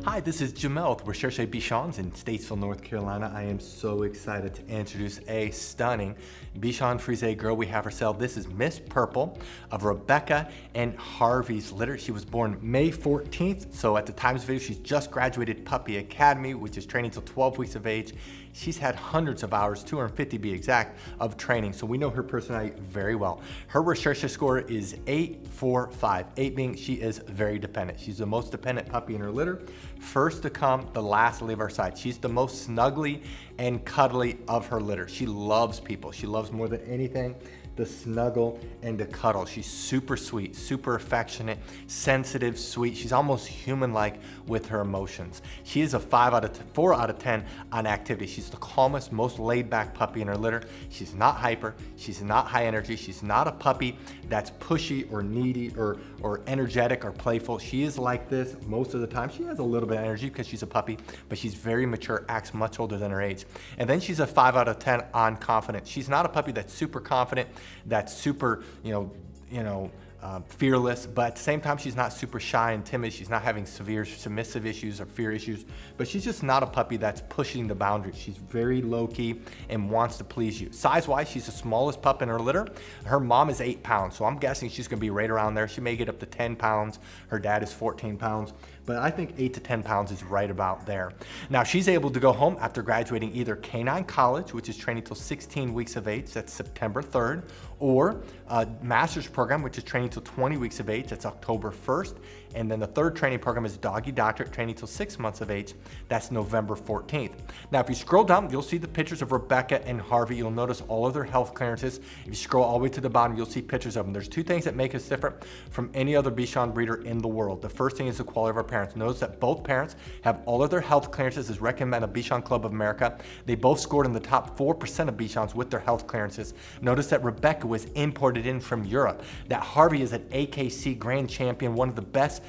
Hi, this is Jamel with Recherche Bichons in Statesville, North Carolina. I am so excited to introduce a stunning Bichon Frise girl we have for sale. This is Miss Purple of Rebekah and Harvey's litter. She was born May 14th, so at the time of this video, she's just graduated Puppy Academy, which is training till 12 weeks of age. She's had hundreds of hours, 250 to be exact, of training, so we know her personality very well. Her Recherche score is 845, 8 being she is very dependent. She's the most dependent puppy in her litter. First to come, the last to leave our side. She's the most snuggly and cuddly of her litter. She loves people. She loves more than anything the snuggle and the cuddle. She's super sweet, super affectionate, sensitive, sweet. She's almost human-like with her emotions. She is a 4 out of 10 on activity. She's the calmest, most laid-back puppy in her litter. She's not hyper. She's not high energy. She's not a puppy that's pushy or needy or energetic or playful. She is like this most of the time. She has a little bit of energy because she's a puppy, but she's very mature, acts much older than her age. And then she's a 5 out of 10 on confidence. She's not a puppy that's super confident, that's super, fearless, but at the same time, she's not super shy and timid. She's not having severe submissive issues or fear issues, but she's just not a puppy that's pushing the boundaries. She's very low-key and wants to please you. Size-wise, she's the smallest pup in her litter. Her mom is 8 pounds, so I'm guessing she's gonna be right around there. She may get up to 10 pounds. Her dad is 14 pounds, but I think 8 to 10 pounds is right about there. Now, she's able to go home after graduating either Canine College, which is training till 16 weeks of age, that's September 3rd, or a master's program, which is training till 20 weeks of age, that's October 1st. And then the third training program is Doggy Doctorate, training till 6 months of age, that's November 14th. Now, if you scroll down, you'll see the pictures of Rebekah and Harvey. You'll notice all of their health clearances. If you scroll all the way to the bottom, you'll see pictures of them. There's two things that make us different from any other Bichon breeder in the world. The first thing is the quality of our parents. Notice that both parents have all of their health clearances as recommended by Bichon Club of America. They both scored in the top 4% of Bichons with their health clearances. Notice that Rebekah was imported in from Europe, that Harvey is an AKC Grand Champion, one of the best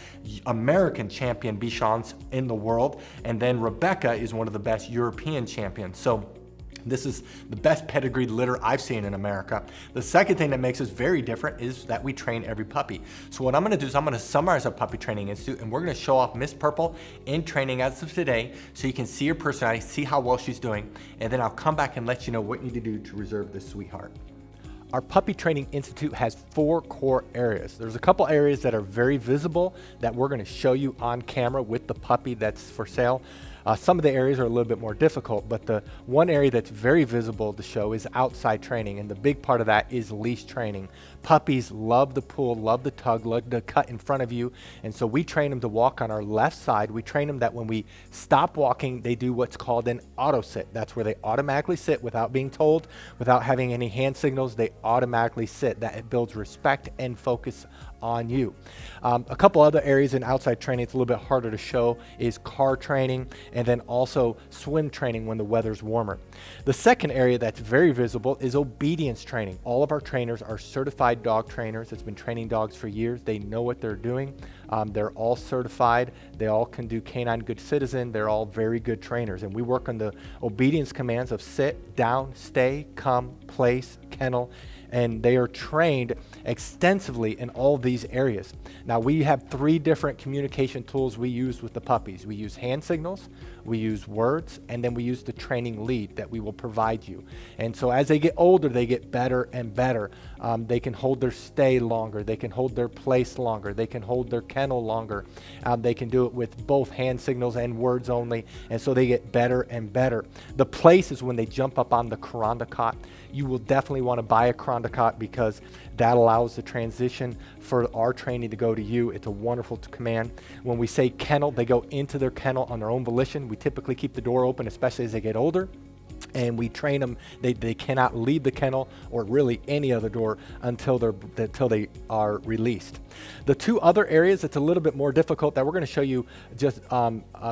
American champion Bichons in the world, and then Rebekah is one of the best European champions. So this is the best pedigreed litter I've seen in America. The second thing that makes us very different is that we train every puppy. So what I'm gonna do is I'm gonna summarize our Puppy Training Institute, and we're gonna show off Miss Purple in training as of today so you can see her personality, see how well she's doing, and then I'll come back and let you know what you need to do to reserve this sweetheart. Our Puppy Training Institute has 4 core areas. There's a couple areas that are very visible that we're going to show you on camera with the puppy that's for sale. Some of the areas are a little bit more difficult, but the one area that's very visible to show is outside training, and the big part of that is leash training. Puppies love the pull, love the tug, love the cut in front of you, and so we train them to walk on our left side. We train them that when we stop walking, they do what's called an auto sit. That's where they automatically sit without being told, without having any hand signals. They automatically sit. That it builds respect and focus on you. A couple other areas in outside training it's a little bit harder to show is car training, and then also swim training when the weather's warmer. The second area that's very visible is obedience training. All of our trainers are certified dog trainers that's been training dogs for years. They know what they're doing. They're all certified. They all can do Canine Good Citizen. They're all very good trainers, and we work on the obedience commands of sit, down, stay, come, place, kennel, and they are trained extensively in all these areas. Now, we have 3 different communication tools we use with the puppies. We use hand signals, we use words, and then we use the training lead that we will provide you. And so as they get older, they get better and better. They can hold their stay longer, they can hold their place longer, they can hold their kennel longer. They can do it with both hand signals and words only, and so they get better and better. The place is when they jump up on the Karandakot. You will definitely want to buy a Karandakot because that allows the transition for our training to go to you. It's a wonderful command. When we say kennel, they go into their kennel on their own volition. We typically keep the door open, especially as they get older. And we train them, they cannot leave the kennel or really any other door until they are released. The 2 other areas that's a little bit more difficult that we're going to show you just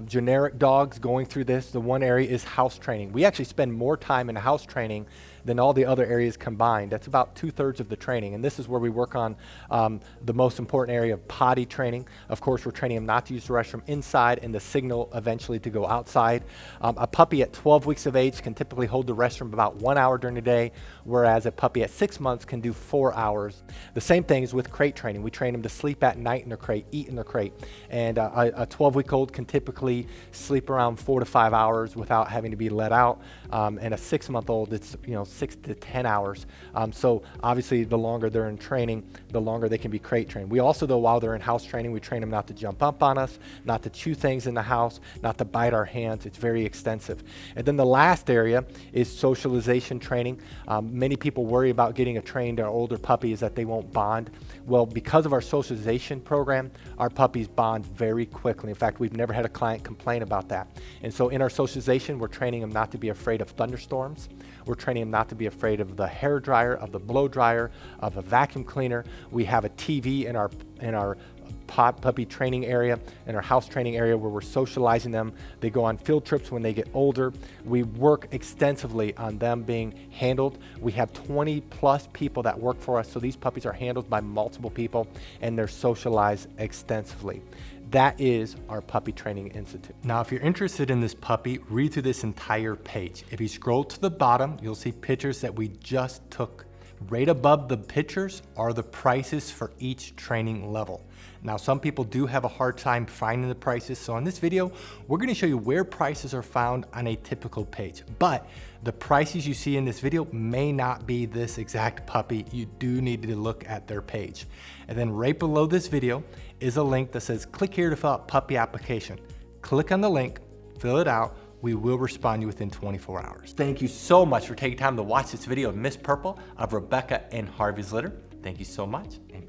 generic dogs going through this. The one area is house training. We actually spend more time in house training than all the other areas combined. That's about 2/3 of the training. And this is where we work on the most important area of potty training. Of course, we're training them not to use the restroom inside and the signal eventually to go outside. A puppy at 12 weeks of age can typically hold the restroom about 1 hour during the day, whereas a puppy at 6 months can do 4 hours. The same thing is with crate training. We train them to sleep at night in their crate, eat in their crate. And a 12-week-old can typically sleep around 4 to 5 hours without having to be let out. And a 6-month-old, it's 6 to 10 hours. So obviously, the longer they're in training, the longer they can be crate trained. We also, though, while they're in house training, we train them not to jump up on us, not to chew things in the house, not to bite our hands. It's very extensive. And then the last area is socialization training. Many people worry about getting a trained or older puppy is that they won't bond. Well, because of our socialization program, our puppies bond very quickly. In fact, we've never had a client complain about that. And so in our socialization, we're training them not to be afraid of thunderstorms. We're training them not to be afraid of the hair dryer, of the blow dryer, of a vacuum cleaner. We have a TV in our puppy training area, in our house training area, where we're socializing them. They go on field trips when they get older. We work extensively on them being handled. We have 20 plus people that work for us, so these puppies are handled by multiple people and they're socialized extensively. That is our Puppy Training Institute. Now, if you're interested in this puppy, read through this entire page. If you scroll to the bottom, you'll see pictures that we just took. Right above the pictures are the prices for each training level. Now, some people do have a hard time finding the prices, so in this video, we're going to show you where prices are found on a typical page. But the prices you see in this video may not be this exact puppy. You do need to look at their page. And then right below this video is a link that says, click here to fill out puppy application. Click on the link, fill it out. We will respond to you within 24 hours. Thank you so much for taking time to watch this video of Miss Purple of Rebekah and Harvey's litter. Thank you so much, and